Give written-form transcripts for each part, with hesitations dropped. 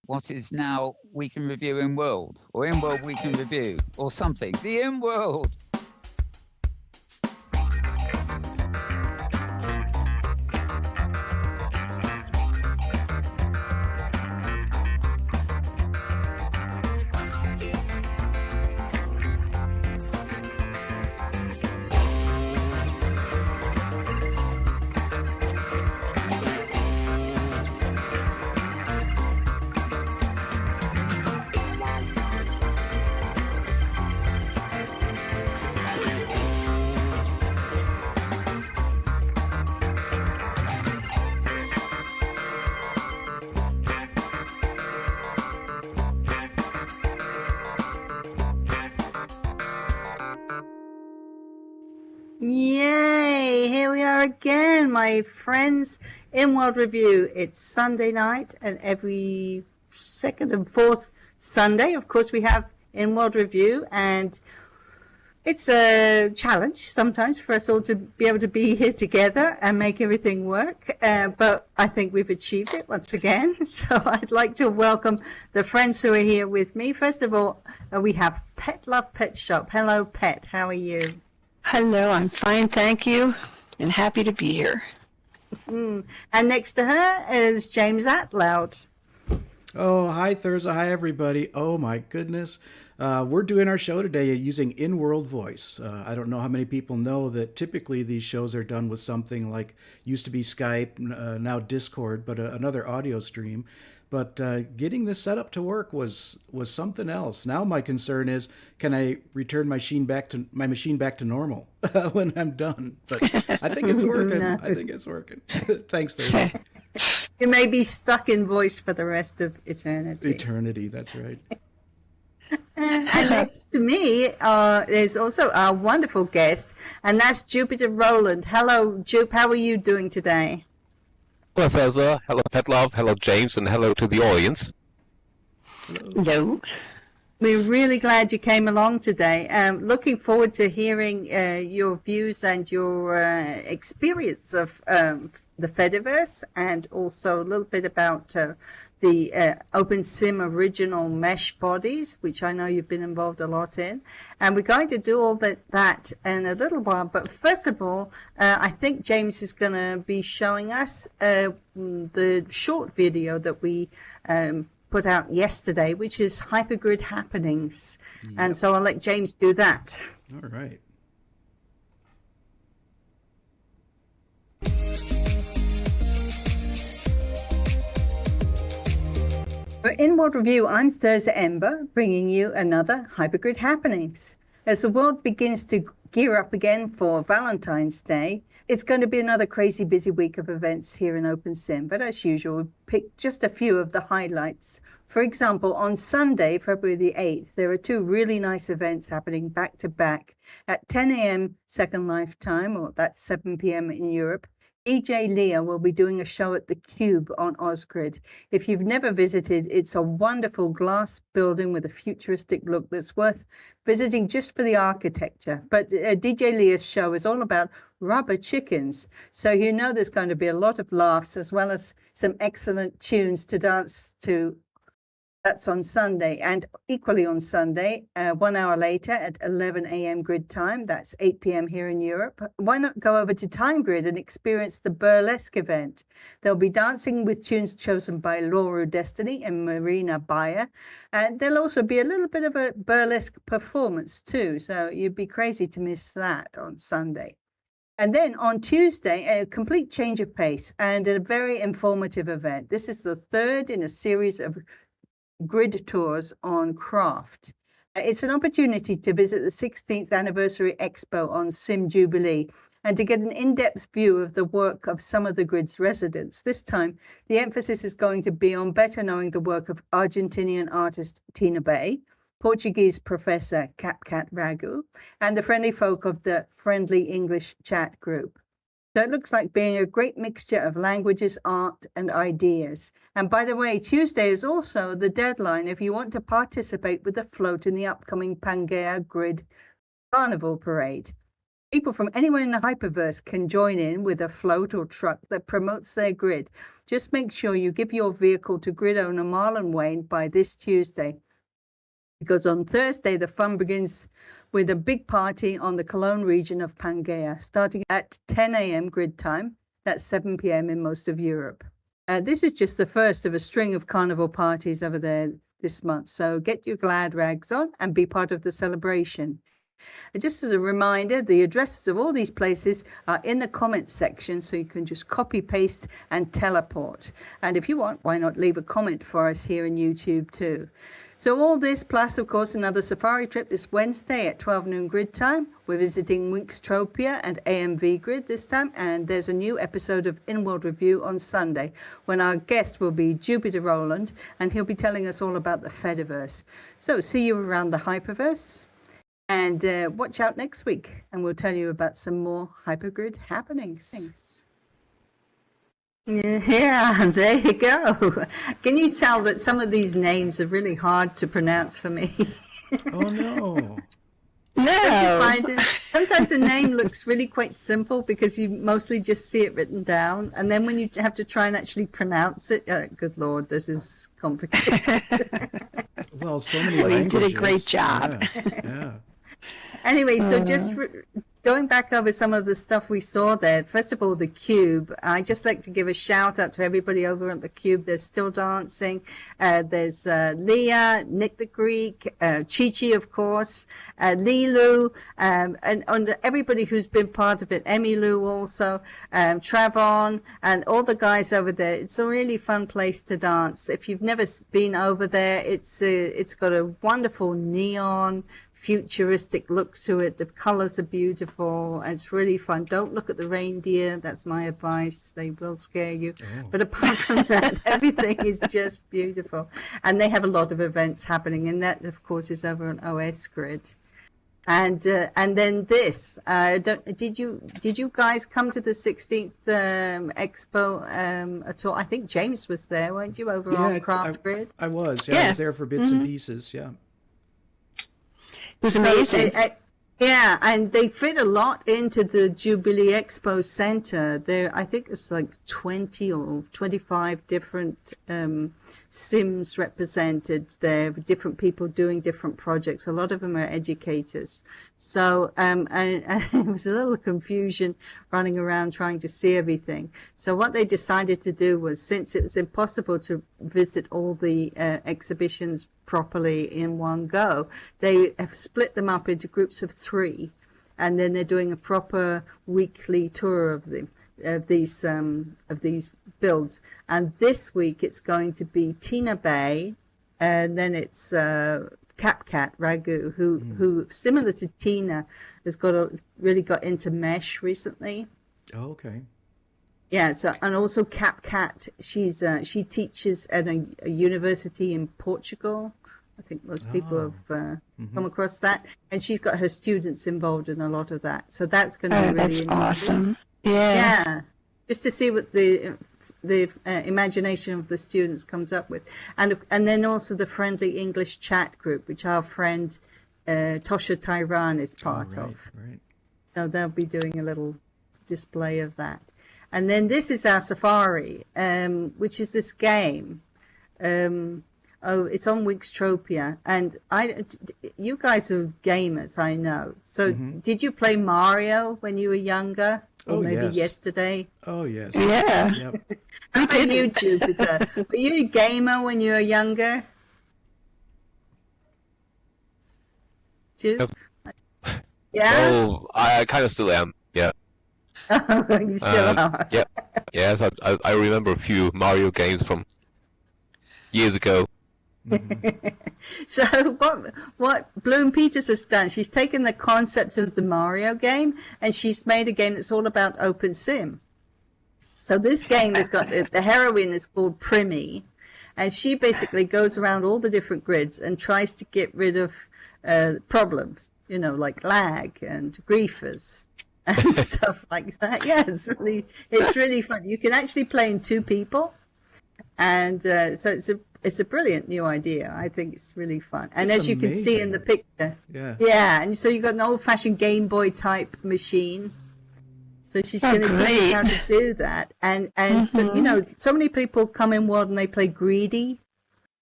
what is now Week in Review Inworld, or Inworld Week in Review, or something. The Inworld! Yay! Here we are again, my friends. Inworld Review. It's Sunday night, and every second and fourth Sunday, of course, we have Inworld Review, and it's a challenge sometimes for us all to be able to be here together and make everything work. But I think we've achieved it once again. So I'd like to welcome the friends who are here with me. First of all, we have Pet Love Pet Shop. Hello, Pet. How are you? Hello, I'm fine, thank you, and happy to be here. And next to her is James Atloud. Oh, hi, Thurza. Hi, everybody. Oh, my goodness. We're doing our show today using In-World Voice. I don't know how many people know that typically these shows are done with something like, used to be Skype, now Discord, but another audio stream. But getting this set up to work was something else. Now my concern is, can I return my machine back to normal when I'm done? But I think it's working. No. I think it's working. Thanks, Thurza. You may be stuck in voice for the rest of eternity. Eternity, that's right. And next to me is also our wonderful guest, and that's Jupiter Rowland. Hello, Jupe. How are you doing today? Hello, Thurza. Hello, Pet Love. Hello, James, and hello to the audience. Hello. We're really glad you came along today. Looking forward to hearing your views and your experience of the Fediverse, and also a little bit about the Opensim original mesh bodies, which I know you've been involved a lot in. And we're going to do all that in a little while. But first of all, I think James is going to be showing us the short video that we put out yesterday, which is Hypergrid Happenings. Yep. And so I'll let James do that. All right. For Inworld Review, I'm Thurza Ember, bringing you another Hypergrid Happenings. As the world begins to gear up again for Valentine's Day, it's going to be another crazy busy week of events here in Opensim, but as usual, we pick just a few of the highlights. For example, on Sunday, February the 8th, there are two really nice events happening back to back. At 10 a.m. Second Life time, or that's 7 p.m. in Europe, DJ Leah will be doing a show at the Cube on Ozgrid. If you've never visited, it's a wonderful glass building with a futuristic look that's worth visiting just for the architecture. But DJ Leah's show is all about rubber chickens. So you know there's going to be a lot of laughs as well as some excellent tunes to dance to. That's on Sunday, and equally on Sunday, 1 hour later at 11 a.m. grid time, that's 8 p.m. here in Europe, why not go over to Time Grid and experience the burlesque event? They'll be dancing with tunes chosen by Laura Destiny and Marina Bayer, and there'll also be a little bit of a burlesque performance too, so you'd be crazy to miss that on Sunday. And then on Tuesday, a complete change of pace and a very informative event. This is the third in a series of grid tours on Craft. It's an opportunity to visit the 16th anniversary expo on Sim Jubilee and to get an in-depth view of the work of some of the grid's residents. This time, the emphasis is going to be on better knowing the work of Argentinian artist Tina Bay, Portuguese professor CapCat Ragu, and the friendly folk of the Friendly English chat group. So it looks like being a great mixture of languages, art, and ideas. And by the way, Tuesday is also the deadline if you want to participate with the float in the upcoming Pangea Grid Carnival Parade. People from anywhere in the Hyperverse can join in with a float or truck that promotes their grid. Just make sure you give your vehicle to grid owner Marlon Wayne by this Tuesday, because on Thursday the fun begins with a big party on the Cologne region of Pangaea, starting at 10 a.m. grid time. That's 7 p.m. in most of Europe. This is just the first of a string of carnival parties over there this month, so get your glad rags on and be part of the celebration. And just as a reminder, the addresses of all these places are in the comments section, so you can just copy, paste, and teleport. And if you want, why not leave a comment for us here in YouTube too? So all this, plus, of course, another safari trip this Wednesday at 12 noon grid time. We're visiting Winkstropia and AMV Grid this time, and there's a new episode of Inworld Review on Sunday, when our guest will be Jupiter Rowland, and he'll be telling us all about the Fediverse. So see you around the Hyperverse. And watch out next week, and we'll tell you about some more Hypergrid happenings. Thanks. Yeah, there you go. Can you tell that some of these names are really hard to pronounce for me? Oh, no. Don't you find it? Sometimes a name looks really quite simple because you mostly just see it written down. And then when you have to try and actually pronounce it, good Lord, this is complicated. Well, so many languages. You did a great job. Yeah. Anyway, so just going back over some of the stuff we saw there. First of all, the Cube. I just like to give a shout out to everybody over at the Cube. They're still dancing. There's Leah, Nick the Greek, Chi-Chi, of course, Lilu, and everybody who's been part of it. Emmylou also, Travon, and all the guys over there. It's a really fun place to dance. If you've never been over there, it's got a wonderful neon, futuristic look to it. The colors are beautiful, and it's really fun. Don't look at the reindeer. That's my advice. They will scare you. Oh. But apart from that, everything is just beautiful. And they have a lot of events happening, and that, of course, is over on OS Grid. And then this. Did you guys come to the 16th Expo at all? I think James was there, weren't you, over on Craft Grid? I was. Yeah, I was there for bits and pieces. Yeah. It was amazing. Yeah, and they fit a lot into the Jubilee Expo Center. There, I think it's like 20 or 25 different sims represented there, with different people doing different projects. A lot of them are educators. So, and it was a little confusion running around trying to see everything. So what they decided to do was, since it was impossible to visit all the exhibitions properly in one go, they have split them up into groups of 3, and then they're doing a proper weekly tour of them, of these builds. And this week it's going to be Tina Bay, and then it's CapCat Ragu, who similar to Tina has really got into mesh recently. Oh, okay. Yeah, so, and also CapCat, she teaches at a university in Portugal. I think most people have come across that, and she's got her students involved in a lot of that. So that's going to be really interesting. That's awesome. Yeah, just to see what the imagination of the students comes up with, and then also the Friendly English Chat group, which our friend Tosha Tyran is part of. Right. So they'll be doing a little display of that. And then this is our Safari, which is this game. It's on Winkstropia, and you guys are gamers, I know. So did you play Mario when you were younger? Or maybe yesterday? Oh, yes. Yeah. Yep. How about you, Jupiter? Were you a gamer when you were younger? Jupe? Yeah? Oh, I kind of still am. Yeah. You still are? Yeah. Yes, I remember a few Mario games from years ago. So what Bloom Peters has done, she's taken the concept of the Mario game and she's made a game that's all about Opensim. So this game has got the heroine is called Primi, and she basically goes around all the different grids and tries to get rid of problems, like lag and griefers and stuff like that. Yeah, it's really fun. You can actually play in 2 people, and so it's it's a brilliant new idea. I think it's really fun. And It's as you can see in the amazing. picture, Yeah. yeah, and so you've got an old-fashioned Game Boy type machine. So she's Oh, going to teach us great. how to do that. And so, you know, so many people come in World and they play Greedy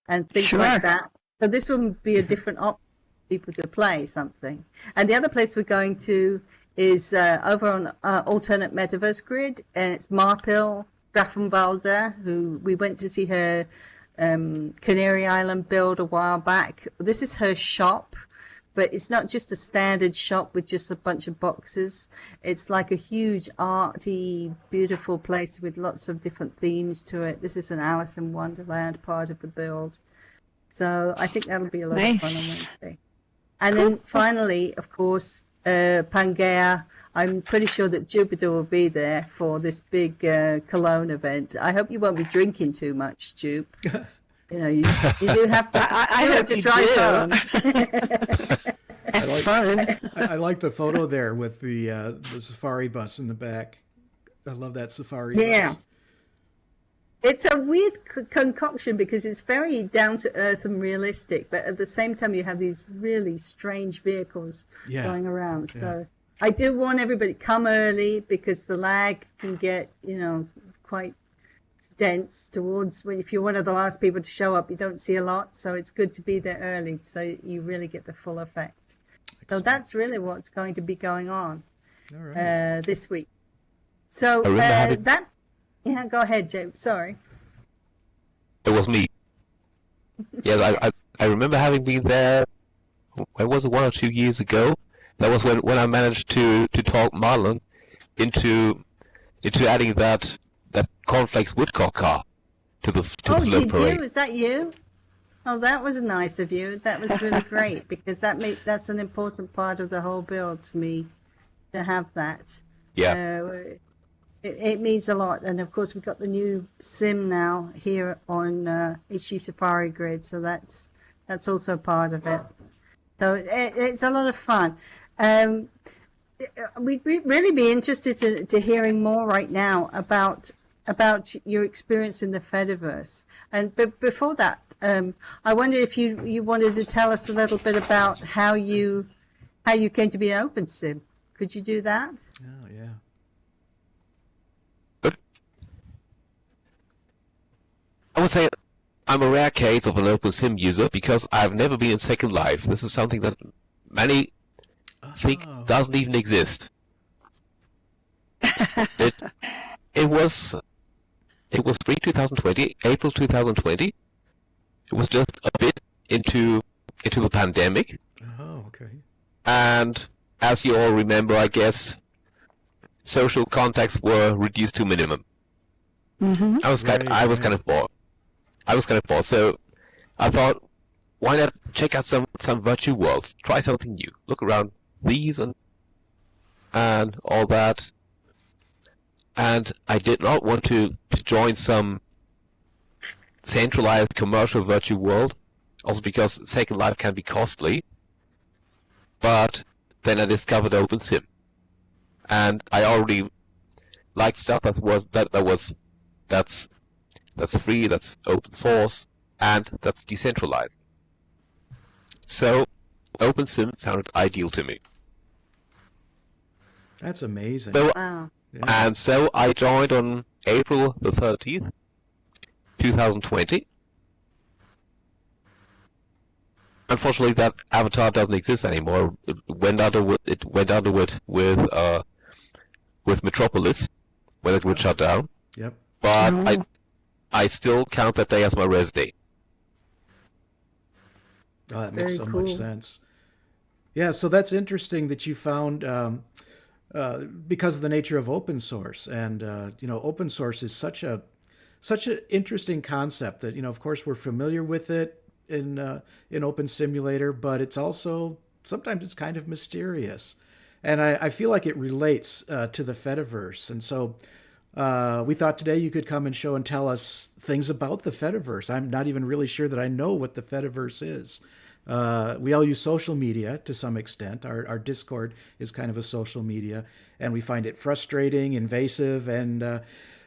and things Sure. like that. So this would be a different option for people to play something. And the other place we're going to is over on Alternate Metaverse Grid, and it's Marpil Grafenwalder, who we went to see her Canary Island build a while back. This is her shop, but it's not just a standard shop with just a bunch of boxes. It's like a huge arty, beautiful place with lots of different themes to it. This is an Alice in Wonderland part of the build. So I think that'll be a lot of fun on Nice. Wednesday. And then finally, of course, Pangea. I'm pretty sure that Jupiter will be there for this big Cologne event. I hope you won't be drinking too much, Jupe. You know, you do have to. I you have hope to you try do. home. Have fun. I like the photo there with the safari bus in the back. I love that safari Yeah. bus. It's a weird concoction because it's very down to earth and realistic, but at the same time you have these really strange vehicles Yeah. going around. So I do warn everybody, come early because the lag can get, you know, quite dense towards when if you're one of the last people to show up, you don't see a lot. So it's good to be there early so you really get the full effect. So that's really what's going to be going on All right. this week. So remember having- that, yeah, go ahead, James. Sorry. It was me. Yes, I remember having been there. When was it, 1 or 2 years ago? That was when I managed to talk Marlon into adding that cornflakes woodcock car to the Oh, float did parade. you? Is that you? Oh, that was nice of you. That was really great because that's an important part of the whole build to me to have that. Yeah. It means a lot. And of course, we've got the new sim now here on HG Safari Grid, so that's also part of it. So it's a lot of fun. We'd really be interested to hearing more right now about your experience in the Fediverse. But before that, I wonder if you wanted to tell us a little bit about how you came to be an OpenSim. Could you do that? Oh, yeah. I would say I'm a rare case of an OpenSim user because I've never been in Second Life. This is something that many think Oh. doesn't even exist. It was spring 2020, April 2020. It was just a bit into the pandemic, Oh, okay. and as you all remember, I guess social contacts were reduced to minimum. Mm-hmm. I was kind Right. of bored. So I thought, why not check out some virtual worlds? Try something new. Look around these and all that. And I did not want to join some centralized commercial virtual world, also because Second Life can be costly. But then I discovered OpenSim, and I already liked stuff that's free, that's open source, and that's decentralized. So OpenSim sounded ideal to me. That's amazing. So, Wow. Yeah. and so I joined on April the 13th, 2020. Unfortunately, that avatar doesn't exist anymore. It went underwood with Metropolis when it would shut down. Yep. But Oh. I still count that day as my rest day. Oh, that makes Very so cool. much sense. Yeah, so that's interesting that you found because of the nature of open source, and open source is such an interesting concept that of course we're familiar with it in Open Simulator, but it's also sometimes it's kind of mysterious, and I feel like it relates to the Fediverse, and so. We thought today you could come and show and tell us things about the Fediverse. I'm not even really sure that I know what the Fediverse is. We all use social media to some extent. Our Discord is kind of a social media, and we find it frustrating, invasive, and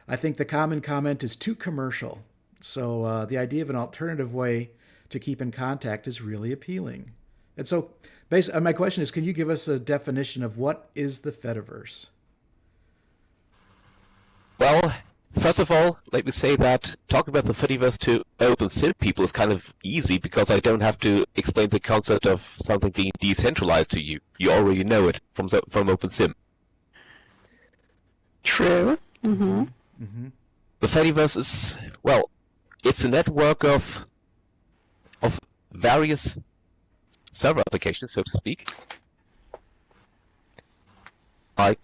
I think the common comment is too commercial. So the idea of an alternative way to keep in contact is really appealing. And so basically, my question is, can you give us a definition of what is the Fediverse? Well, first of all, let me say that talking about the Fediverse to Opensim people is kind of easy because I don't have to explain the concept of something being decentralized to you. You already know it from Opensim. True. Mm-hmm. Mm-hmm. The Fediverse is, well, it's a network of various server applications, so to speak, like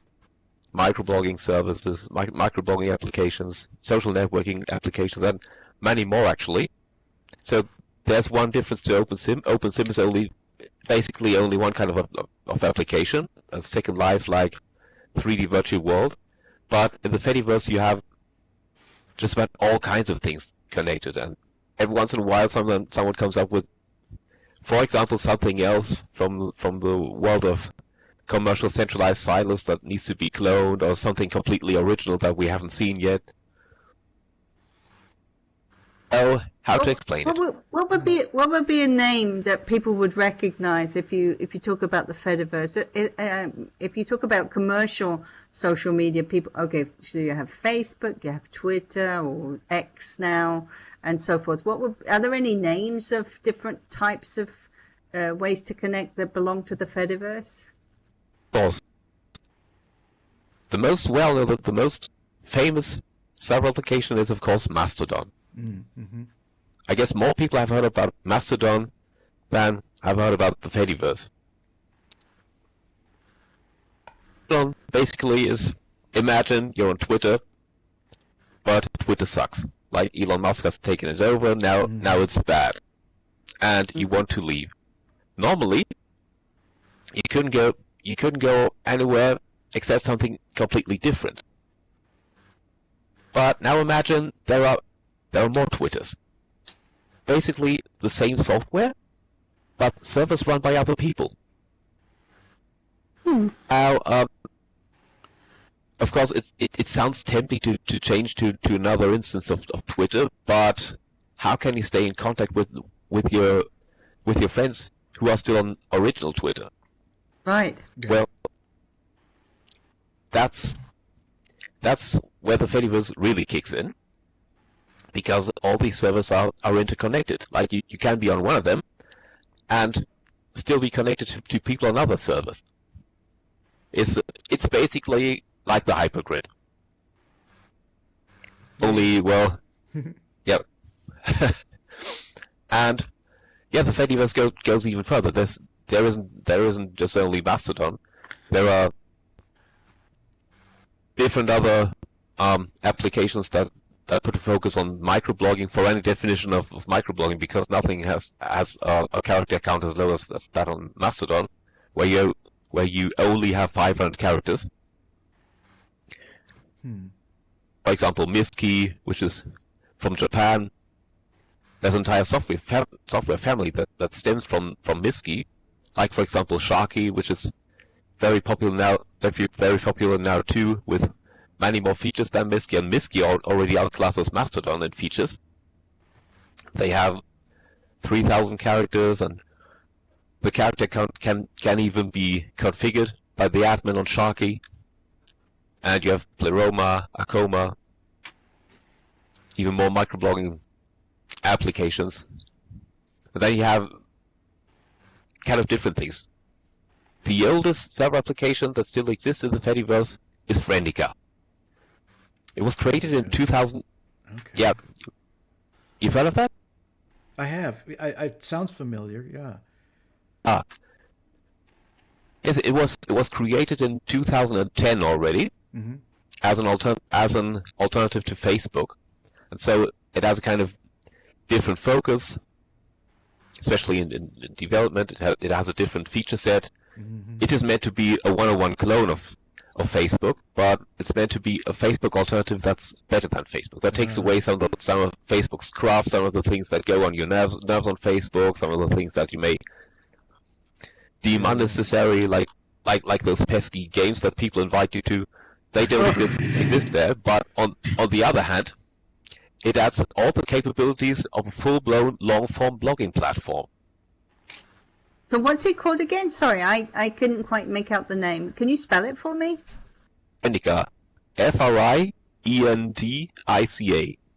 microblogging services, microblogging applications, social networking applications, and many more actually. So there's one difference to OpenSim. OpenSim is basically only one kind of application, a Second Life like 3D virtual world. But in the Fediverse you have just about all kinds of things connected, and every once in a while someone comes up with, for example, something else from the world of commercial centralized silos that needs to be cloned, or something completely original that we haven't seen yet. Oh, how to explain it? What would be a name that people would recognize if you talk about the Fediverse? If you talk about commercial social media, people, okay, so you have Facebook, you have Twitter or X now, and so forth. Are there any names of different types of ways to connect that belong to the Fediverse? Of course. The most well-known, the most famous server application is, of course, Mastodon. Mm-hmm. I guess more people have heard about Mastodon than have heard about the Fediverse. Mastodon basically is, imagine you're on Twitter, but Twitter sucks. Like Elon Musk has taken it over, now it's bad. And you want to leave. Normally, you couldn't go anywhere except something completely different. But now imagine there are more Twitters. Basically the same software, but servers run by other people. Now, of course, it sounds tempting to change to another instance of Twitter, but how can you stay in contact with your friends who are still on original Twitter? Right. Well, that's where the Fediverse really kicks in, because all these servers are interconnected. Like you can be on one of them and still be connected to people on other servers. It's basically like the Hypergrid. Only, well, yeah. And yeah, the Fediverse goes even further. There isn't just only Mastodon. There are different other applications that put a focus on microblogging for any definition of microblogging, because nothing has a character count as low as that on Mastodon, where you only have 500 characters. For example, Misskey, which is from Japan, there's an entire software family that stems from Misskey. Like, for example, Sharkey, which is very popular now too, with many more features than Misskey, and Misskey already outclasses Mastodon in features. They have 3,000 characters, and the character count can even be configured by the admin on Sharkey. And you have Pleroma, Acoma, even more microblogging applications. And then you have kind of different things. The oldest server application that still exists in the Fediverse is Friendica. It was created in 2000. Okay. Yeah, you've heard of that? I have. It sounds familiar. Yeah. Yes, it was created in 2010 already, as an alternative to Facebook, and so it has a kind of different focus, especially in development. It has a different feature set. It is meant to be a one-on-one clone of Facebook, but it's meant to be a Facebook alternative that's better than Facebook. That takes away some of Facebook's craft, some of the things that go on your nerves on Facebook, some of the things that you may deem unnecessary, like those pesky games that people invite you to. They don't exist there. But on the other hand, it adds all the capabilities of a full-blown long-form blogging platform. So what's it called again? Sorry, I couldn't quite make out the name. Can you spell it for me? Friendica, Friendica.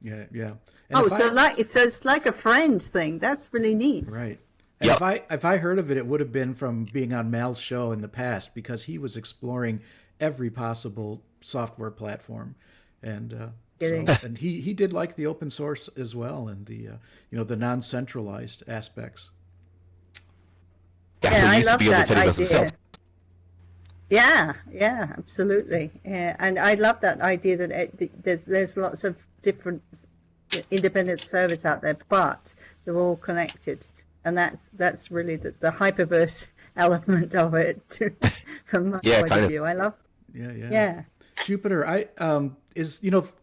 Yeah, yeah. Oh, so it's like a friend thing. That's really neat. Right. And if I heard of it, it would have been from being on Mal's show in the past, because he was exploring every possible software platform, and and he did like the open source as well, and the the non-centralized aspects. Yeah, I love that idea. Yeah, absolutely. Yeah, and I love that idea that there's lots of different independent servers out there, but they're all connected, and that's really the hyperverse element of it from my point of view. I love. Yeah. Jupiter,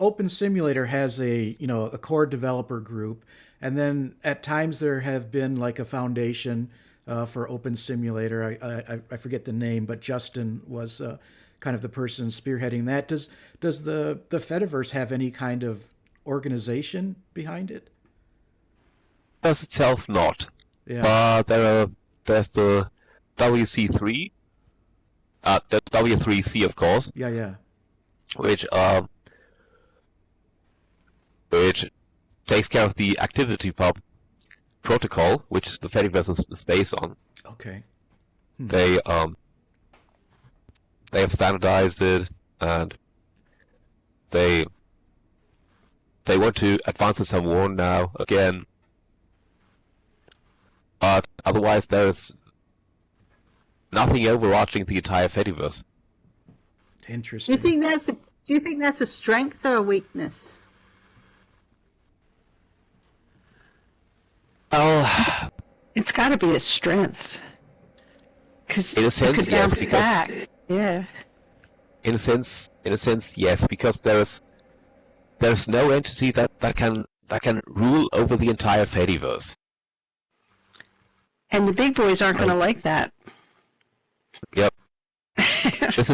Open Simulator has a core developer group, and then at times there have been like a foundation for Open Simulator. I forget the name, but Justin was kind of the person spearheading that. Does the Fediverse have any kind of organization behind it? Does itself not. Yeah. But there's the WC3, the W3C, of course. Yeah. Which takes care of the activity pub protocol, which the Fediverse is based on. Okay. They have standardized it, and they want to advance it some more now again. But otherwise, there's nothing overarching the entire Fediverse. Interesting. Do you think that's a strength or a weakness? Oh, It's got to be a strength. Because in a sense, yes. Because yeah. in a sense, yes. Because there's no entity that can rule over the entire Fediverse. And the big boys aren't going to like that. Yep. This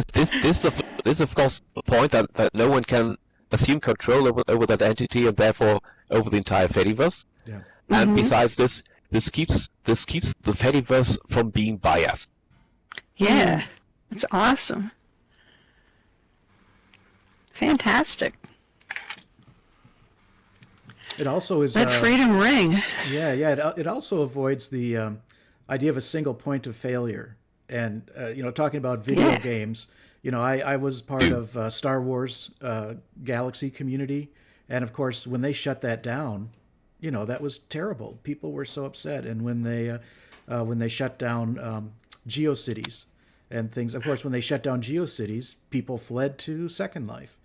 is of course a point that no one can assume control over that entity, and therefore over the entire Fediverse. Yeah. And besides this keeps the Fediverse from being biased. Yeah, it's awesome. Fantastic. It also is That freedom ring. Yeah. It also avoids the idea of a single point of failure. And talking about video games, I was part of Star Wars Galaxy community, and of course when they shut that down, that was terrible. People were so upset, and when they shut down GeoCities and things, of course when they shut down GeoCities, people fled to Second Life.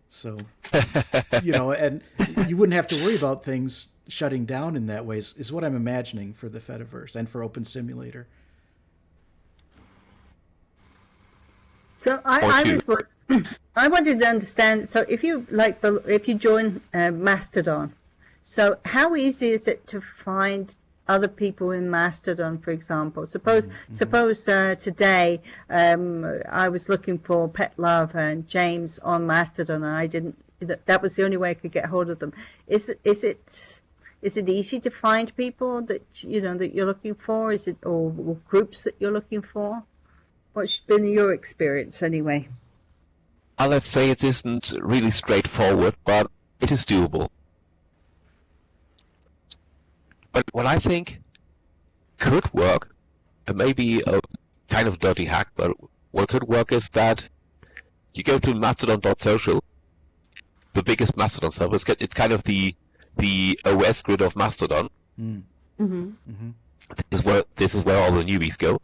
So and you wouldn't have to worry about things shutting down in that way. Is what I'm imagining for the Fediverse and for Open Simulator. So I wanted to understand. So if you join Mastodon, so how easy is it to find other people in Mastodon, for example? Suppose today I was looking for Pet Love and James on Mastodon, and I didn't. That was the only way I could get hold of them. Is it easy to find people that you're looking for? Is it or groups that you're looking for? What's been your experience anyway? Let's say it isn't really straightforward, but it is doable. But what I think could work, and maybe a kind of dirty hack, but what could work is that you go to mastodon.social, the biggest Mastodon server. It's kind of the OS grid of Mastodon. This is where all the newbies go.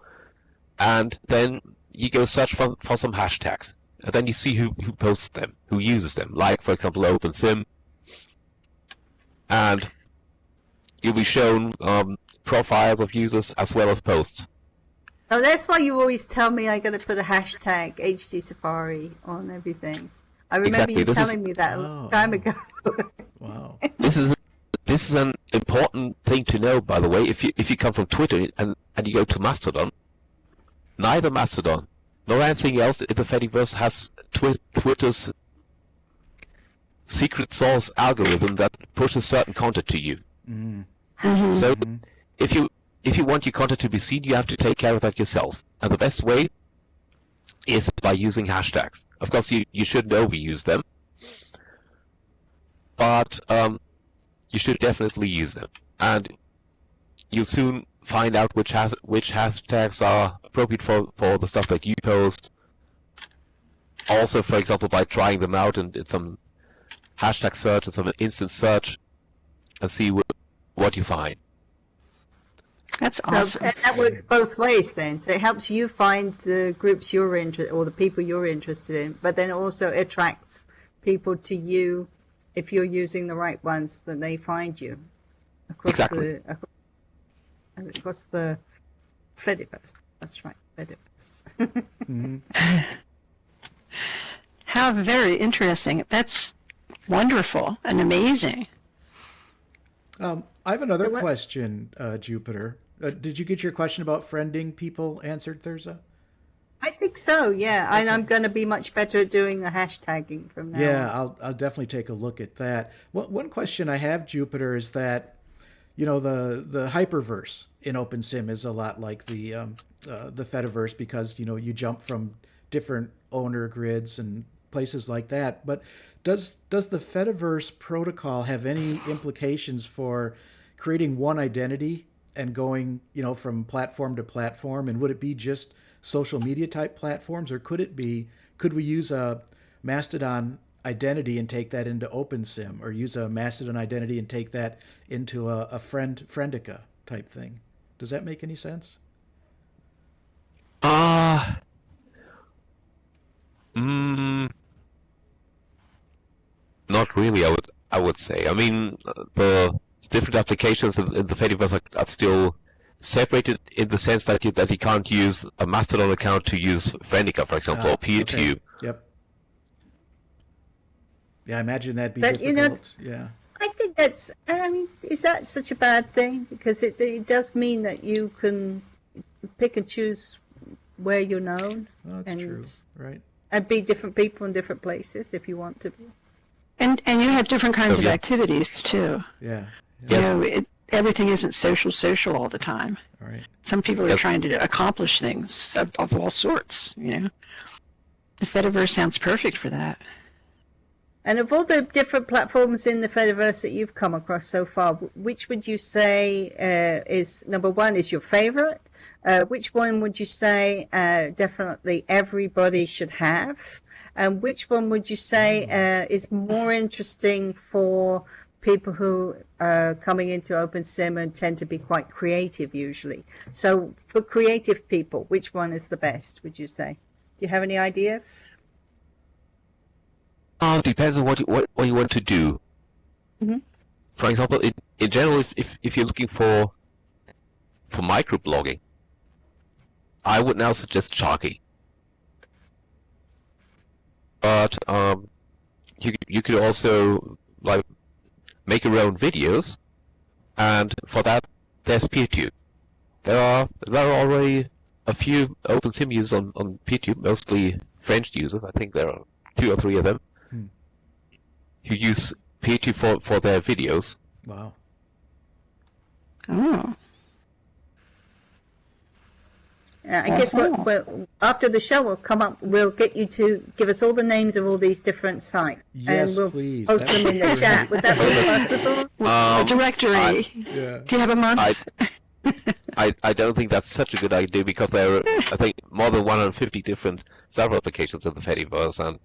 And then you go search for some hashtags, and then you see who posts them, who uses them, like, for example, Opensim. And you'll be shown profiles of users as well as posts. Oh, that's why you always tell me I got to put a hashtag HD Safari on everything. I remember you telling me that a long time ago. Wow. This is an important thing to know, by the way. If you come from Twitter and you go to Mastodon, neither Mastodon nor anything else in the Fediverse has Twitter's secret source algorithm that pushes certain content to you. Mhm. So if you want your content to be seen, you have to take care of that yourself. And the best way is by using hashtags. Of course, you shouldn't overuse them, but you should definitely use them. And you'll soon find out which hashtags are appropriate for the stuff that you post. Also, for example, by trying them out in some hashtag search and some instant search, and see what you find. That's So awesome. that works both ways then. So it helps you find the groups you're interested, or the people you're interested in, but then also attracts people to you. If you're using the right ones, then they find you across Exactly. across the Fediverse. That's right, Fediverse. How very interesting. That's wonderful and amazing. I have another So what- question, Jupiter. Did you get your question about friending people answered, Thurza? I think so, yeah. And I'm going to be much better at doing the hashtagging from now Yeah, on. I'll definitely take a look at that. One question I have, Jupiter, is that the Hyperverse in Opensim is a lot like the Fediverse, because you jump from different owner grids and places like that. But does the Fediverse protocol have any implications for creating one identity and going from platform to platform? And would it be just social media type platforms, or could we use a Mastodon identity and take that into Opensim, or use a Mastodon identity and take that into a Friendica type thing? Does that make any sense? Not really, I would say. I mean, the different applications in the Fediverse are still separated in the sense that you can't use a Mastodon account to use Friendica, for example, or Peertube. Okay. Yep. Yeah, I imagine that'd be But, difficult. Yeah. I think is that such a bad thing? Because it does mean that you can pick and choose where you're known. Well, that's true. Right. And be different people in different places if you want to be. And you have different kinds of yeah. activities too. Yeah. Yes. Everything isn't social all the time. All right. Some people are Yes. trying to accomplish things of all sorts, The Fediverse sounds perfect for that. And of all the different platforms in the Fediverse that you've come across so far, which would you say is number one is your favorite? Which one would you say definitely everybody should have? And which one would you say is more interesting for people who are coming into Opensim and tend to be quite creative usually? So for creative people, which one is the best, would you say? Do you have any ideas? It depends on what you want to do. Mhm. For example, in general, if you're looking for microblogging, I would now suggest Sharkey. But you could also make your own videos, and for that there's Peertube. There are already a few OpenSim users on Peertube, mostly French users. I think there are 2 or 3 of them who use Peertube for their videos. Wow. Oh. I guess after the show we'll get you to give us all the names of all these different sites. Yes, and we'll please. post them in the That'd be chat. Would that be possible? A directory. Yeah. Do you have a month? I don't think that's such a good idea, because there are, I think, more than 150 different server applications in the Fediverse, and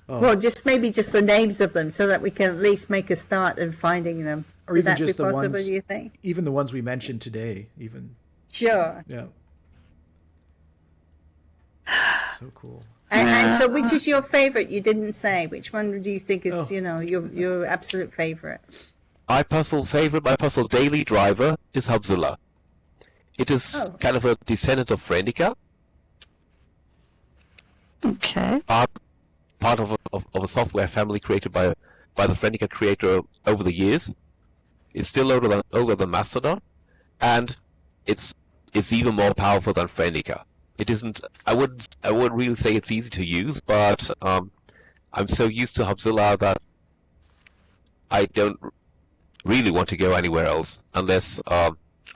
Well, maybe just the names of them, so that we can at least make a start in finding them. Or Would even that just be the possible, ones, do you think? even the ones we mentioned today, even. Sure. Yeah. So cool. And so, which is your favorite? You didn't say. Which one do you think is, Oh. your absolute favorite? my personal daily driver is Hubzilla. It is Oh. kind of a descendant of Friendica, Okay. part of a software family created by the Friendica creator over the years. It's still older than Mastodon, and it's even more powerful than Friendica. It isn't. I wouldn't really say it's easy to use, but I'm so used to Hubzilla that I don't really want to go anywhere else unless I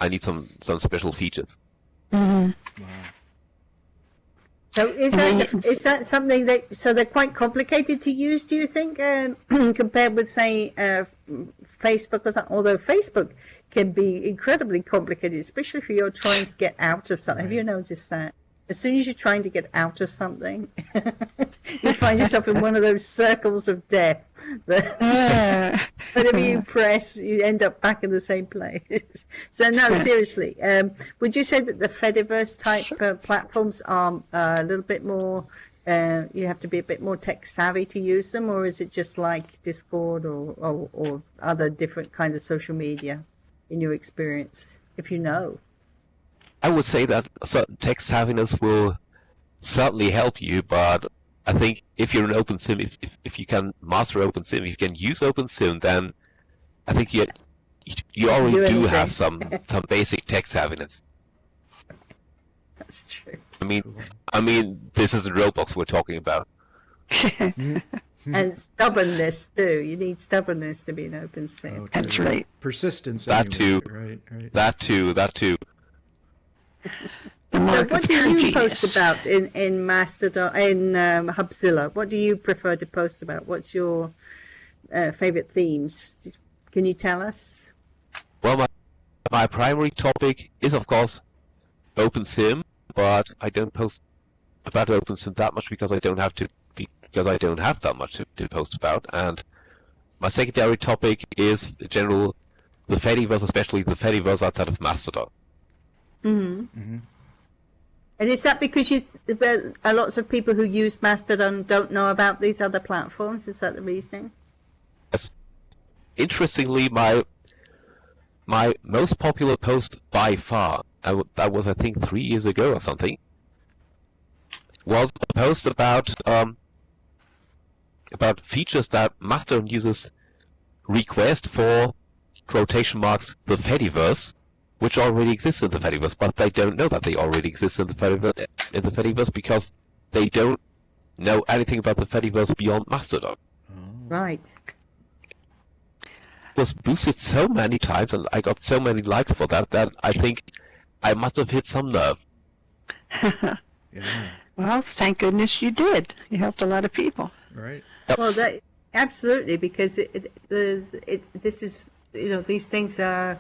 need some special features. Mm-hmm. Wow. So is that something that, so they're quite complicated to use, do you think, compared with, say, Facebook or something? Although Facebook can be incredibly complicated, especially if you're trying to get out of something. Have you noticed that? As soon as you're trying to get out of something, you find yourself in one of those circles of death. Whatever you press, you end up back in the same place. So no, seriously, would you say that the Fediverse type platforms are a little bit more, you have to be a bit more tech savvy to use them, or is it just like Discord or other different kinds of social media in your experience, if you know? I would say that certain tech savviness will certainly help you, but I think if you're an OpenSim, if you can master OpenSim, if you can use OpenSim, then I think you already do have some basic tech savviness. That's true. I mean, this isn't Roblox we're talking about. And stubbornness too. You need stubbornness to be an OpenSim. Okay. That's right. Persistence. That anyway. too. Right. That too. So what do you post about in Mastodon, in Hubzilla? What do you prefer to post about? What's your favorite themes? Can you tell us? Well, my primary topic is, of course, OpenSim, but I don't post about OpenSim that much because I don't have that much to post about. And my secondary topic is in general the Fediverse, especially the Fediverse outside of Mastodon. Mm-hmm. And is that because lots of people who use Mastodon don't know about these other platforms? Is that the reasoning? Yes. Interestingly, my most popular post by far, that was I think 3 years ago or something, was a post about features that Mastodon users request for quotation marks the Fediverse, which already exists in the Fediverse, but they don't know that they already exist in the Fediverse because they don't know anything about the Fediverse beyond Mastodon. Right. It was boosted so many times, and I got so many likes for that I think I must have hit some nerve. Yeah. Well, thank goodness you did. You helped a lot of people. Right. Yep. Well, that absolutely, because this is, you know, these things are,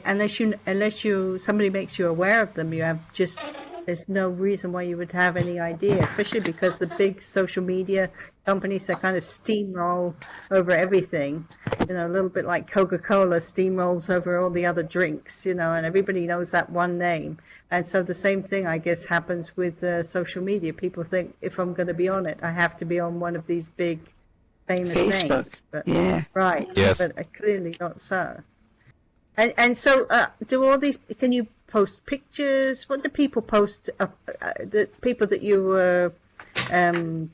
unless you somebody makes you aware of them, there's no reason why you would have any idea, especially because the big social media companies that kind of steamroll over everything, you know, a little bit like Coca-Cola steamrolls over all the other drinks, you know, and everybody knows that one name. And so the same thing, I guess, happens with social media. People think if I'm going to be on it, I have to be on one of these big famous Facebook. names. But, Yeah. Right. Yes. But clearly not so. And so do all these, can you post pictures? What do people post, the people that you were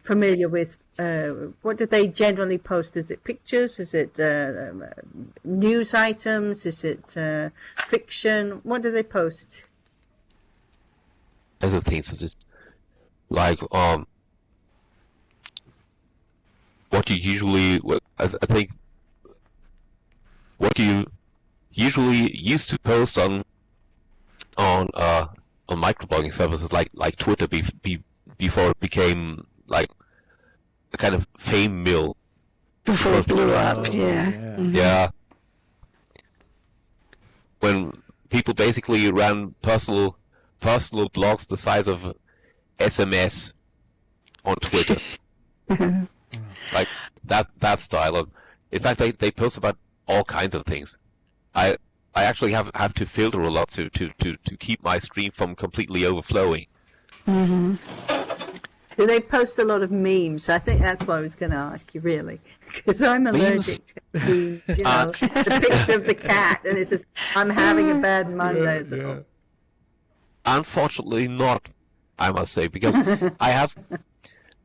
familiar with, what do they generally post? Is it pictures? Is it news items? Is it fiction? What do they post? Other things is like what you usually, I think what you usually used to post on microblogging services like Twitter before it became like a kind of fame mill. Before it blew up, yeah. Mm-hmm. Yeah. When people basically ran personal blogs the size of SMS on Twitter. Like that style of, in fact they post about all kinds of things. I actually have to filter a lot to keep my stream from completely overflowing. Mm-hmm. Do they post a lot of memes? I think that's what I was going to ask you, really, because I'm allergic to memes. You know, the picture of the cat, and it says, "I'm having a bad Monday." Yeah. Unfortunately not, I must say, because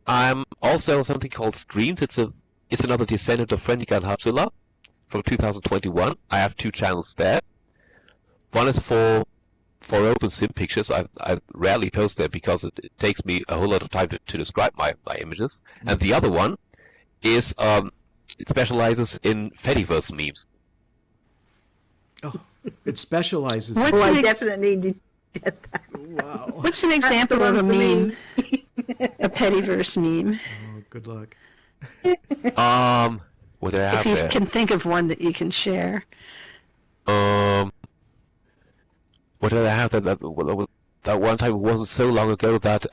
I'm also on something called Streams. It's another descendant of Friendica and Hubzilla from 2021. I have 2 channels there. One is for OpenSim pictures. I rarely post there because it takes me a whole lot of time to describe my images. And the other one is it specializes in Fediverse memes. Oh, it specializes. What's Oh, I an ex- definitely did get that. Wow. What's an example of a one for me. meme? A Pediverse meme. Oh, good luck. What do I have If you there? can think of one that you can share. What did I have there? That one time, it wasn't so long ago that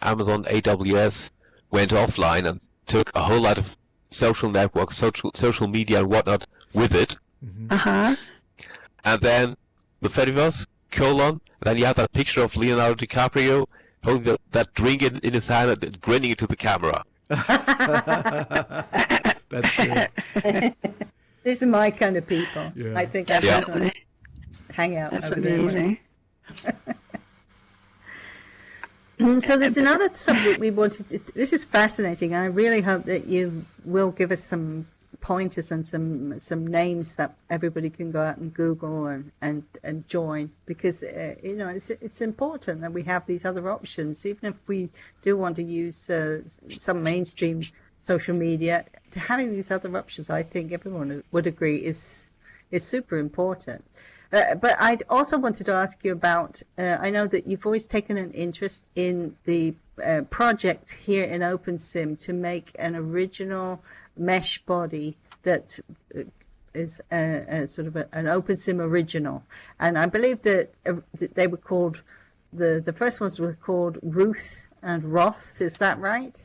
Amazon AWS went offline and took a whole lot of social networks, social media and whatnot with it. Uh-huh. And then the Fediverse, and then you have that picture of Leonardo DiCaprio holding that drink in his hand and grinning into the camera. That's good. These are my kind of people. Yeah. I think I Yeah. should not hang out That's over there. amazing. So there's another subject we wanted to. This is fascinating. I really hope that you will give us some pointers and some names that everybody can go out and Google and join, because it's important that we have these other options, even if we do want to use some mainstream social media. To having these other options, I think everyone would agree is super important. But I also wanted to ask you about, I know that you've always taken an interest in the project here in Opensim to make an original mesh body that is a sort of an Opensim original. And I believe that they were called, the first ones were called Ruth and Roth, is that right?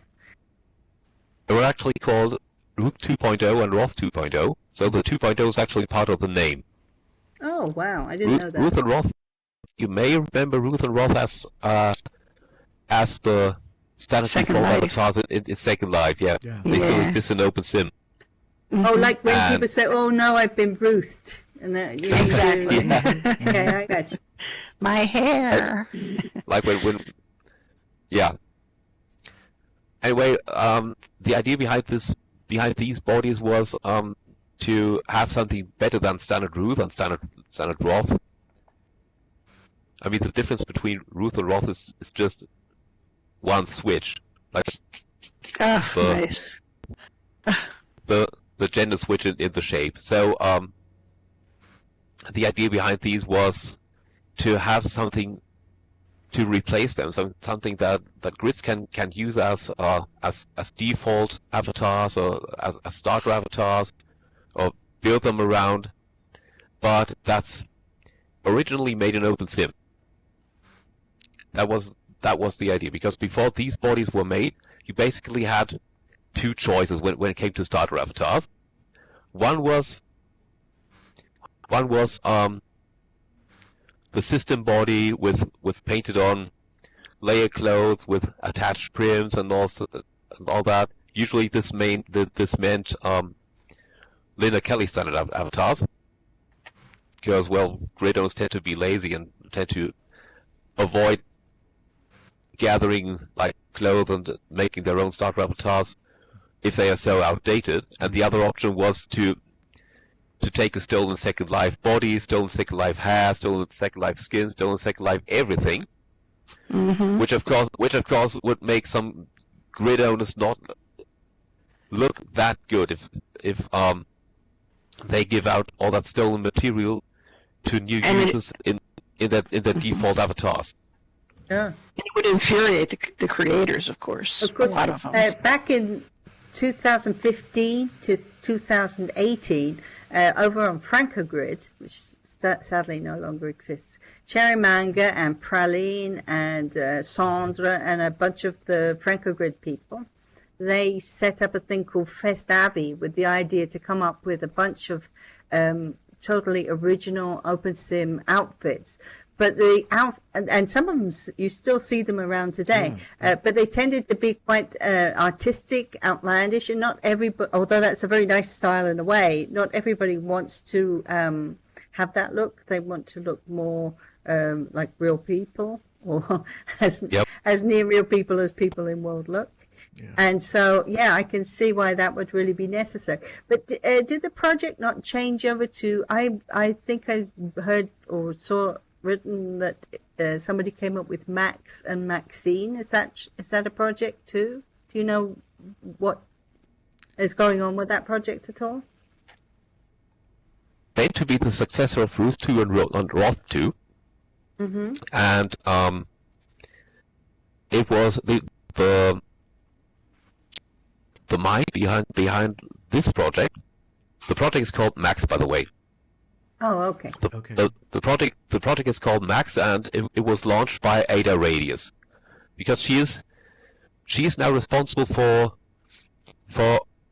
They were actually called Ruth 2.0 and Roth 2.0, so the 2.0 is actually part of the name. Oh, wow, I didn't know that. Ruth and Roth, you may remember Ruth and Roth as the standard Second default Life. avatars in Second Life, yeah. Yeah. They still Yeah. exist in OpenSim. Oh, like when And- people say, "Oh no, I've been Ruthed," and that you Exactly. Okay, I got you. My hair. Like when yeah. Anyway, the idea behind these bodies was to have something better than standard Ruth and standard Roth. I mean, the difference between Ruth and Roth is just one switch, like Oh, The- nice. the gender switch in the shape. So the idea behind these was to have something to replace them, something that grids can use as default avatars or as starter avatars, or build them around, but that's originally made in OpenSim. That was the idea, because before these bodies were made, you basically had two choices when it came to starter avatars. One was the system body with painted on layer clothes with attached trims and all that. Usually this meant Linda Kelly standard avatars, because, well, grid owners tend to be lazy and tend to avoid gathering like clothes and making their own starter avatars if they are so outdated. And the other option was to take a stolen Second Life body, stolen Second Life hair, stolen Second Life skin, stolen Second Life everything, which of course would make some grid owners not look that good if they give out all that stolen material to new And users in their default avatars. Yeah. It would infuriate the creators, of course. Of course, A lot of them. back in 2015 to 2018, over on Francogrid, which sadly no longer exists, Cherry Manga and Praline and Sandra and a bunch of the Francogrid people, they set up a thing called Fest Abbey with the idea to come up with a bunch of totally original OpenSim outfits. But and some of them, you still see them around today, but they tended to be quite artistic, outlandish, and not everybody, although that's a very nice style in a way, not everybody wants to have that look. They want to look more like real people, or as near real people as people in World look. Yeah. And so, yeah, I can see why that would really be necessary. But did the project not change over to, I think I heard or saw written that somebody came up with Max and Maxine. Is that a project too? Do you know what is going on with that project at all? Meant to be the successor of Ruth 2 and Roth 2. Mm-hmm. And it was the mind behind this project. The project is called Max, by the way. Oh, okay. The project is called Max, and it was launched by Ada Radius, because she is now responsible for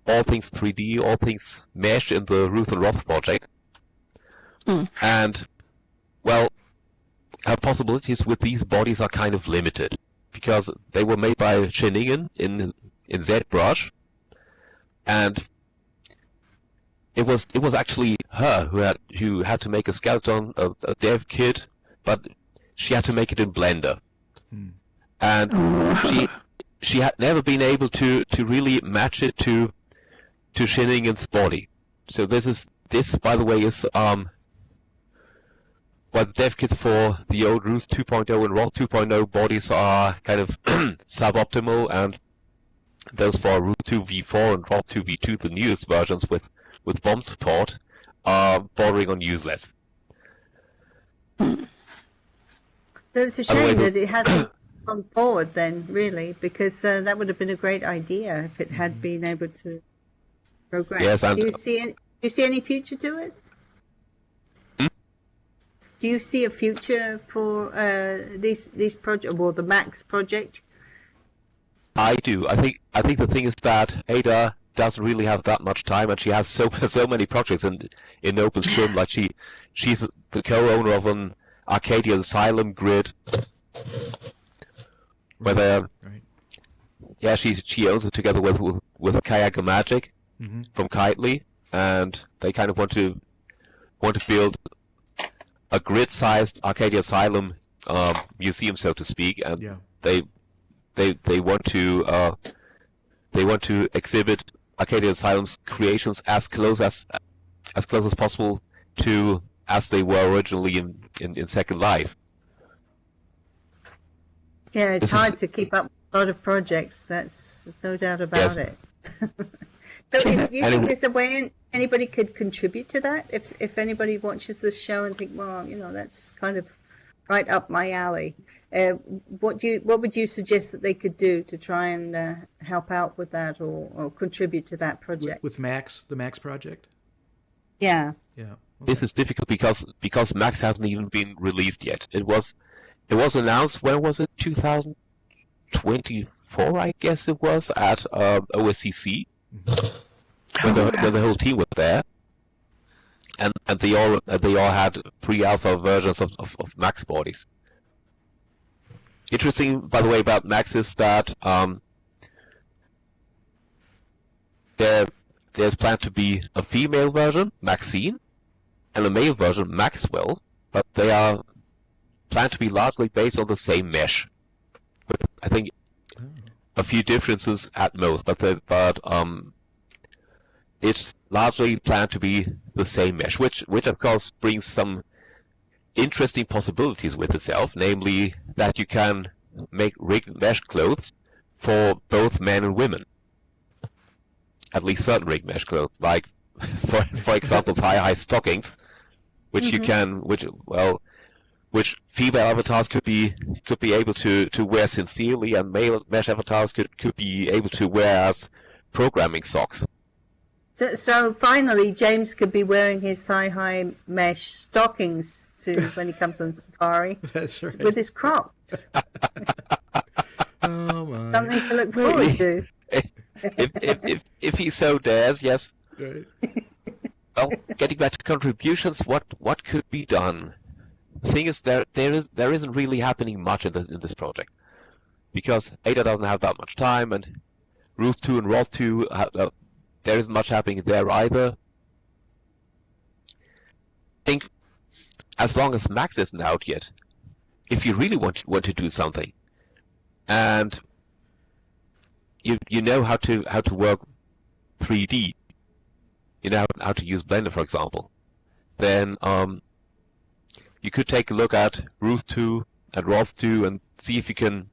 all things 3D, all things mesh in the Ruth and Roth project. And well, her possibilities with these bodies are kind of limited, because they were made by Scheningen in ZBrush, and it was actually her who had to make a skeleton, a dev kit, but she had to make it in Blender, and she had never been able to really match it to Scheningen's body. So this by the way is well, the dev kits for the old Ruth 2.0 and Roth 2.0 bodies are kind of suboptimal, and those for Ruth 2 v4 and Roth 2 v2, the newest versions with bomb support, are bordering on useless. It's a shame that it hasn't gone forward then, really, because that would have been a great idea if it had been able to progress. Yes, and do you see any future to it? Do you see a future for this project, or the Max project? I do. I think the thing is that Ada doesn't really have that much time, and she has so many projects in Opensim. Like she's the co-owner of an Arcadia Asylum grid, where she owns it together with Kayaga Magic from Kitely, and they kind of want to build a grid-sized Arcadia Asylum museum, so to speak, and they want to exhibit Arcadia Asylum's creations as close as possible to as they were originally in Second Life. Yeah, it's hard to keep up a lot of projects. That's no doubt about it. So do you think there's a way anybody could contribute to that? If anybody watches this show and think, well, that's kind of right up my alley, what would you suggest that they could do to try and help out with that or contribute to that project? With Max, the Max project? Yeah. Yeah. Okay. This is difficult because Max hasn't even been released yet. It was announced, when was it? 2024, I guess it was, at OSCC. When the whole team was there, and they all had pre-alpha versions of Max bodies. Interesting, by the way, about Max is that there's planned to be a female version, Maxine, and a male version, Maxwell, but they are planned to be largely based on the same mesh, with, I think, a few differences at most, but it's largely planned to be the same mesh, which of course brings some interesting possibilities with itself, namely that you can make rigged mesh clothes for both men and women. At least certain rigged mesh clothes, like for example thigh-high stockings, which you can, which female avatars could be able to wear sincerely, and male mesh avatars could be able to wear as programming socks. So finally, James could be wearing his thigh-high mesh stockings when he comes on safari. That's right. With his Crocs. Oh my. Something to look forward to. If he so dares, yes. Right. Well, getting back to contributions, what could be done? The thing is, there isn't really happening much in this project, because Ada doesn't have that much time, and Ruth 2 and Roth 2, there isn't much happening there either. I think as long as Max isn't out yet, if you really want to do something, and you know how to work 3D, you know how to use Blender, for example, then you could take a look at Ruth 2 and Roth 2 and see if you can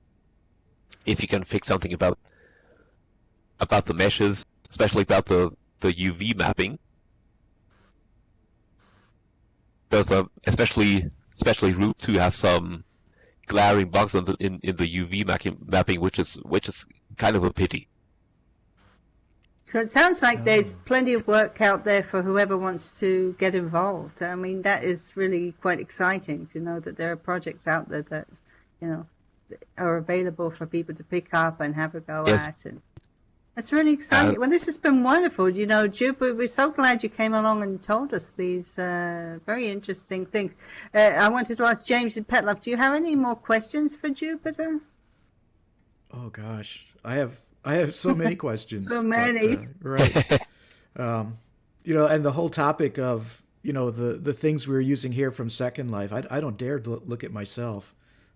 fix something about the meshes, especially about the UV mapping. Because especially Root 2 has some glaring bugs in the UV mapping, which is kind of a pity. So it sounds like there's plenty of work out there for whoever wants to get involved. I mean, that is really quite exciting to know that there are projects out there that, are available for people to pick up and have a go at. And it's really exciting. Well, this has been wonderful. Jude, we're so glad you came along and told us these very interesting things. I wanted to ask James and Petlove, do you have any more questions for Jupiter? Oh gosh, I have so many questions. So many. Right. And the whole topic of, the things we're using here from Second Life, I don't dare to look at myself,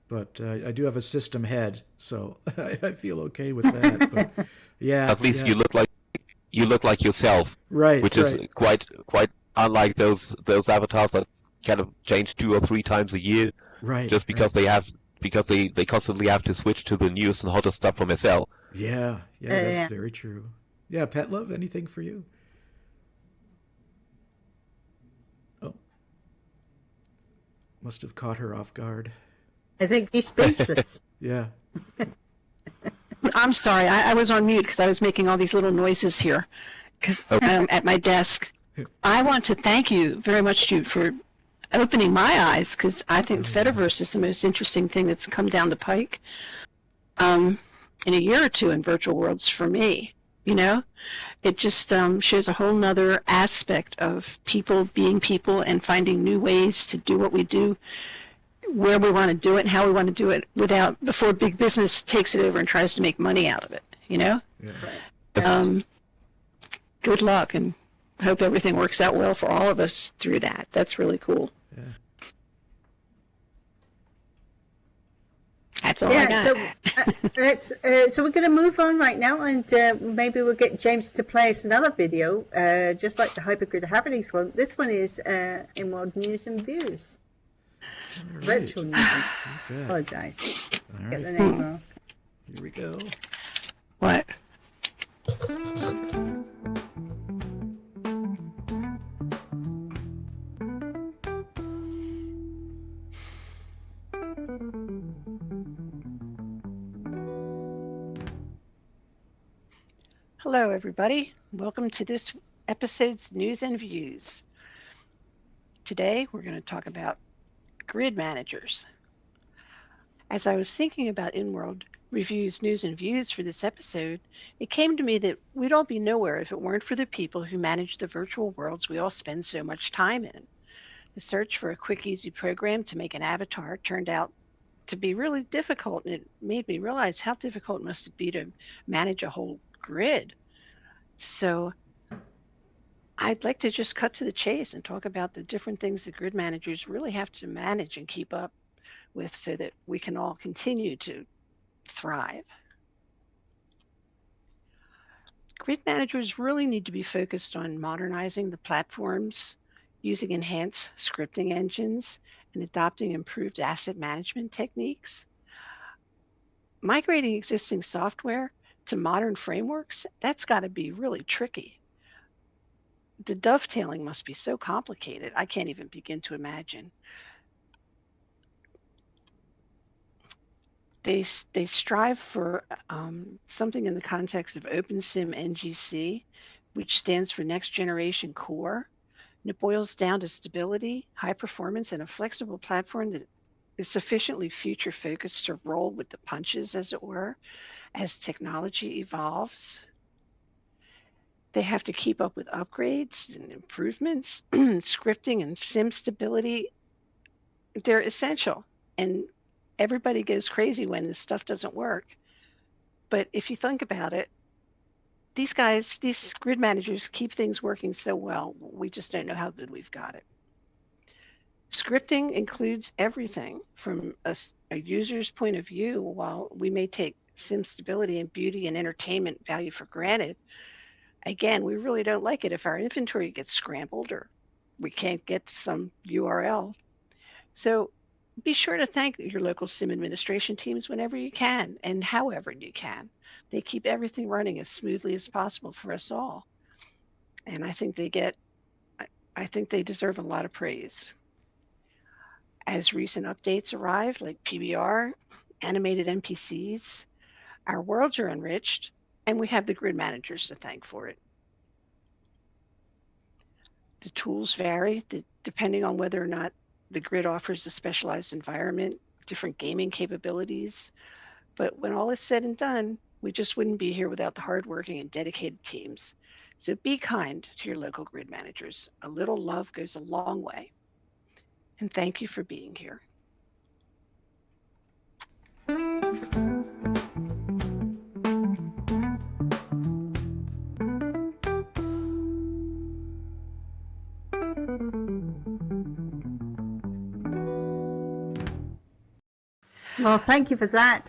but I do have a system head, so I feel okay with that. But yeah. At least you look like yourself. Right. Which is quite unlike those avatars that kind of change 2 or 3 times a year. Right. Just because they constantly have to switch to the newest and hottest stuff from SL. Yeah, that's very true. Yeah, Petlove, anything for you? Oh. Must have caught her off guard. I think he's speechless. Yeah. I'm sorry, I was on mute because I was making all these little noises here because I'm at my desk. I want to thank you very much, Jude, for opening my eyes, because I think Fediverse is the most interesting thing that's come down the pike in a year or two in virtual worlds for me. It just shows a whole nother aspect of people being people and finding new ways to do what we do, where we want to do it, and how we want to do it before big business takes it over and tries to make money out of it. Yeah. Good luck, and hope everything works out well for all of us through that. That's really cool. Yeah. That's all I got. So we're going to move on right now, and maybe we'll get James to play us another video, just like the Hypergrid Happenings one. This one is Inworld News and Views. Right. Virtual news. Okay. Apologize. All Get the right. name wrong. Here we go. What? Hello, everybody. Welcome to this episode's News and Views. Today, we're going to talk about grid managers. As I was thinking about Inworld Review's News and Views for this episode, it came to me that we'd all be nowhere if it weren't for the people who manage the virtual worlds we all spend so much time in. The search for a quick, easy program to make an avatar turned out to be really difficult, and it made me realize how difficult it must be to manage a whole grid. So I'd like to just cut to the chase and talk about the different things that grid managers really have to manage and keep up with so that we can all continue to thrive. Grid managers really need to be focused on modernizing the platforms, using enhanced scripting engines, and adopting improved asset management techniques. Migrating existing software to modern frameworks, that's got to be really tricky. The dovetailing must be so complicated, I can't even begin to imagine. They strive for something in the context of Opensim NGC, which stands for Next Generation Core. And it boils down to stability, high performance, and a flexible platform that is sufficiently future focused to roll with the punches, as it were, as technology evolves. They have to keep up with upgrades and improvements, scripting and sim stability. They're essential, and everybody goes crazy when this stuff doesn't work. But if you think about it, these grid managers keep things working so well, we just don't know how good we've got it. Scripting includes everything from a user's point of view. While we may take sim stability and beauty and entertainment value for granted, again, we really don't like it if our inventory gets scrambled or we can't get to some URL. So Be sure to thank your local sim administration teams whenever you can and however you can. They keep everything running as smoothly as possible for us all. And I think they deserve a lot of praise. As recent updates arrive, like PBR, animated NPCs, our worlds are enriched, and we have the grid managers to thank for it. The tools vary depending on whether or not the grid offers a specialized environment, different gaming capabilities. But when all is said and done, we just wouldn't be here without the hardworking and dedicated teams. So be kind to your local grid managers. A little love goes a long way. And thank you for being here. Well, thank you for that,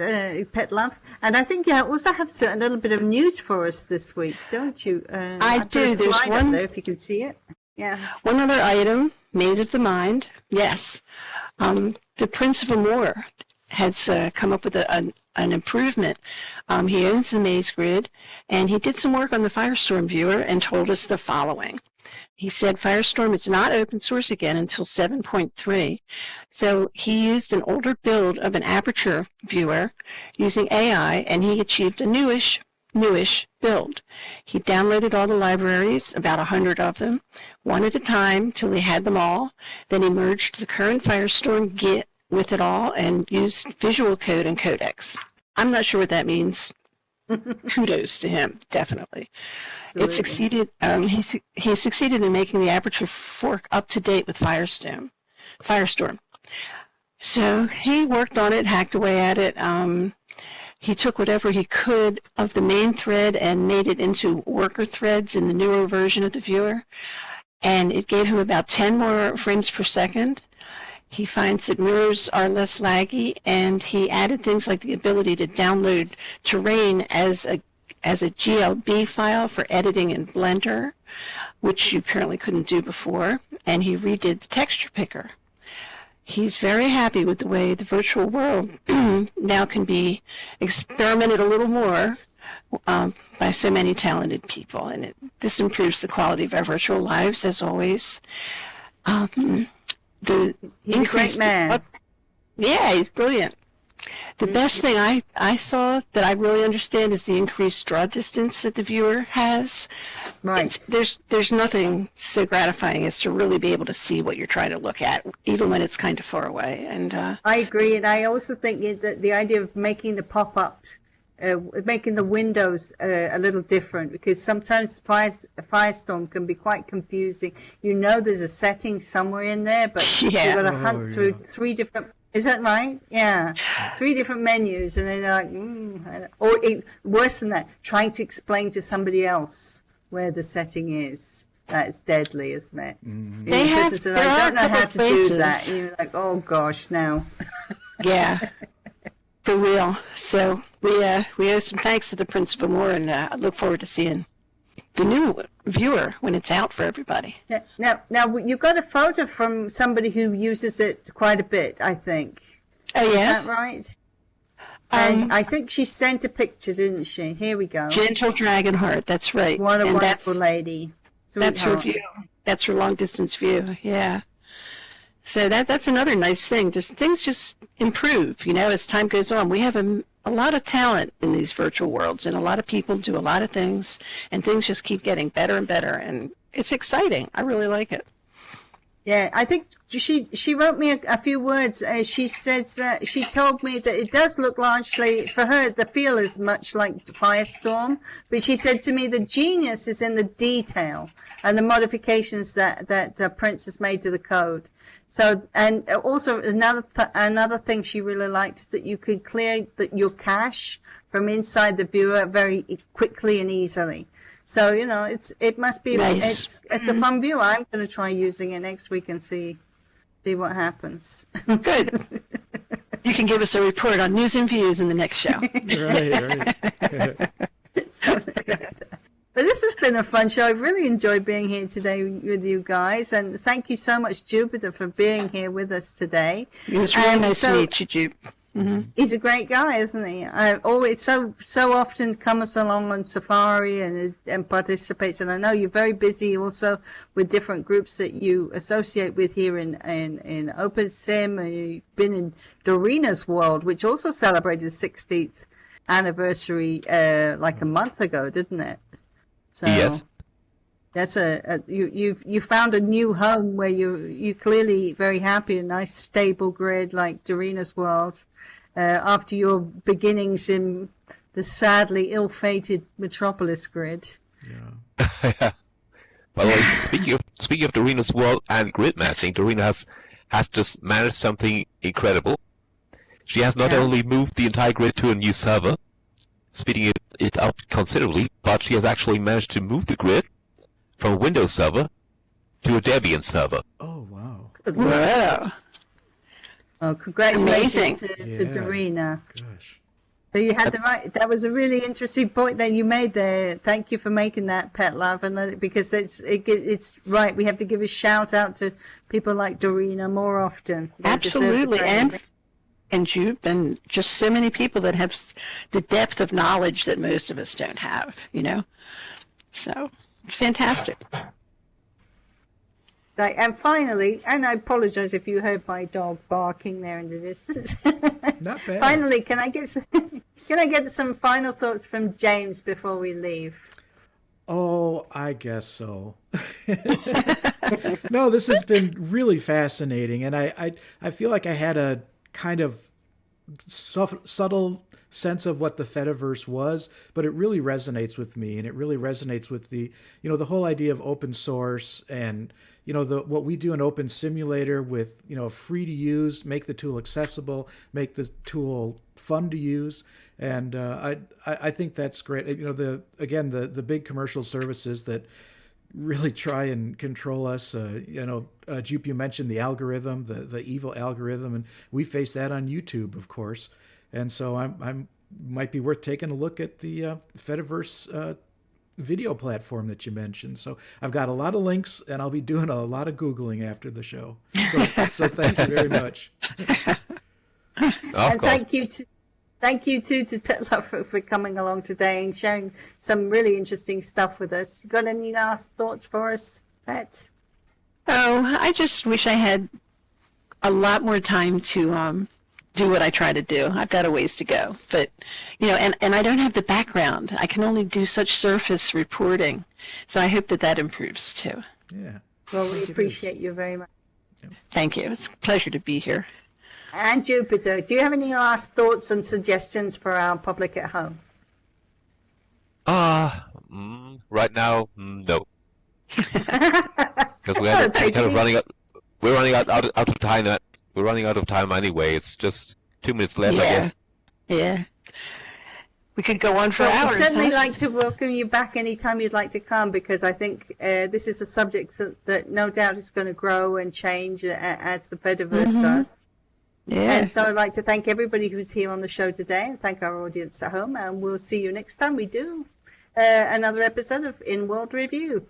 Pet Love. And I think you also have a little bit of news for us this week, don't you? I do. There's There's one there, if you can see it. Yeah. One other item, Maze of the Mind. Yes. The Prince of Amor has come up with an improvement. He owns the Maze Grid, and he did some work on the Firestorm viewer and told us the following. He said Firestorm is not open source again until 7.3. So he used an older build of an Aperture viewer using AI, and he achieved a newish build. He downloaded all the libraries, about 100 of them, one at a time till he had them all. Then he merged the current Firestorm Git with it all and used visual code and codecs. I'm not sure what that means. Kudos to him, definitely. Absolutely. It succeeded. He succeeded in making the Aperture fork up to date with Firestorm. So he worked on it, hacked away at it. He took whatever he could of the main thread and made it into worker threads in the newer version of the viewer, and it gave him about 10 more frames per second. He finds that mirrors are less laggy, and he added things like the ability to download terrain as a GLB file for editing in Blender, which you apparently couldn't do before, and he redid the texture picker. He's very happy with the way the virtual world now can be experimented a little more by so many talented people, and this improves the quality of our virtual lives, as always. He's a great man. Yeah, he's brilliant. The best thing I saw that I really understand is the increased draw distance that the viewer has. Right. There's nothing so gratifying as to really be able to see what you're trying to look at, even when it's kind of far away. And I agree, and I also think that the idea of making the pop-ups, making the windows a little different, because sometimes Firestorm can be quite confusing. You know there's a setting somewhere in there, but you've got to hunt through 3 different... Is that right? Yeah. 3 different menus, and then they're like, worse than that, trying to explain to somebody else where the setting is. That's deadly, isn't it? Mm-hmm. I don't know how to do that. And you're like, oh gosh, no. Yeah. For real. So we owe some thanks to the Prince of Amor, and I look forward to seeing the new viewer when it's out for everybody. Yeah. Now you got a photo from somebody who uses it quite a bit, I think. Oh, yeah? Is that right? And I think she sent a picture, didn't she? Here we go. Gentle Dragonheart, that's right. What a wonderful lady. That's her view. That's her long-distance view, yeah. So that's another nice thing. Things just improve, as time goes on. We have a lot of talent in these virtual worlds, and a lot of people do a lot of things, and things just keep getting better and better, and it's exciting. I really like it. Yeah, I think she wrote me a few words. She says she told me that it does look largely, for her, the feel is much like Firestorm, but she said to me the genius is in the detail and the modifications that Prince has made to the code. So, and also another thing she really liked is that you can clear your cache from inside the viewer very quickly and easily. So, it must be, nice. It's a fun view. I'm going to try using it next week and see what happens. Good. You can give us a report on news and views in the next show. Right. So, But this has been a fun show. I've really enjoyed being here today with you guys. And thank you so much, Jupiter, for being here with us today. It was really nice to meet you, Jupe. He's a great guy, isn't he? I always so often comes along on Safari and participates. And I know you're very busy also with different groups that you associate with here in Opensim. You've been in Dorina's World, which also celebrated the 60th anniversary like a month ago, didn't it? So Yes. that's you found a new home where you clearly very happy, a nice stable grid like Dorina's World, after your beginnings in the sadly ill-fated Metropolis grid. Yeah. Well, speaking of Dorina's World and grid matching, Dorina has just managed something incredible. She has not only moved the entire grid to a new server, speeding it up considerably, but she has actually managed to move the grid from a Windows server to a Debian server. Oh, wow. Wow. Oh, congratulations Amazing. to Dorina. Gosh. So you had the right. That was a really interesting point that you made there. Thank you for making that, Pet Love, and because it's right. We have to give a shout out to people like Dorina more often. They deserve the Absolutely. praise. And Jupe, and just so many people that have the depth of knowledge that most of us don't have, you know? So it's fantastic. And finally, and I apologize if you heard my dog barking there in the distance. Not bad. Finally, can I get some final thoughts from James before we leave? Oh, I guess so. No, this has been really fascinating, and I feel like I had a kind of subtle sense of what the Fediverse was, but it really resonates with me, and it really resonates with the whole idea of open source and what we do in Open Simulator with free to use, make the tool accessible, make the tool fun to use, and I think that's great. The big commercial services that really try and control us. Jupe, you mentioned the algorithm, the evil algorithm, and we face that on YouTube, of course. And so I'm might be worth taking a look at the Fediverse video platform that you mentioned. So I've got a lot of links, and I'll be doing a lot of Googling after the show. So thank you very much. And thank you too to Pet Love for coming along today and sharing some really interesting stuff with us. You got any last thoughts for us, Pet? Oh, I just wish I had a lot more time to do what I try to do. I've got a ways to go, but and I don't have the background. I can only do such surface reporting, so I hope that improves too. Yeah. Well, we appreciate you very much. Thank you. It's a pleasure to be here. And Jupiter, do you have any last thoughts and suggestions for our public at home? Right now, no. Because we're kind of running out. We're running out of time. We're running out of time anyway. It's just 2 minutes left, I guess. Yeah. We could go on for hours. I'd certainly like to welcome you back anytime you'd like to come, because I think this is a subject that no doubt is going to grow and change as the Fediverse does. Yeah. And so I'd like to thank everybody who's here on the show today, and thank our audience at home, and we'll see you next time we do another episode of Inworld Review.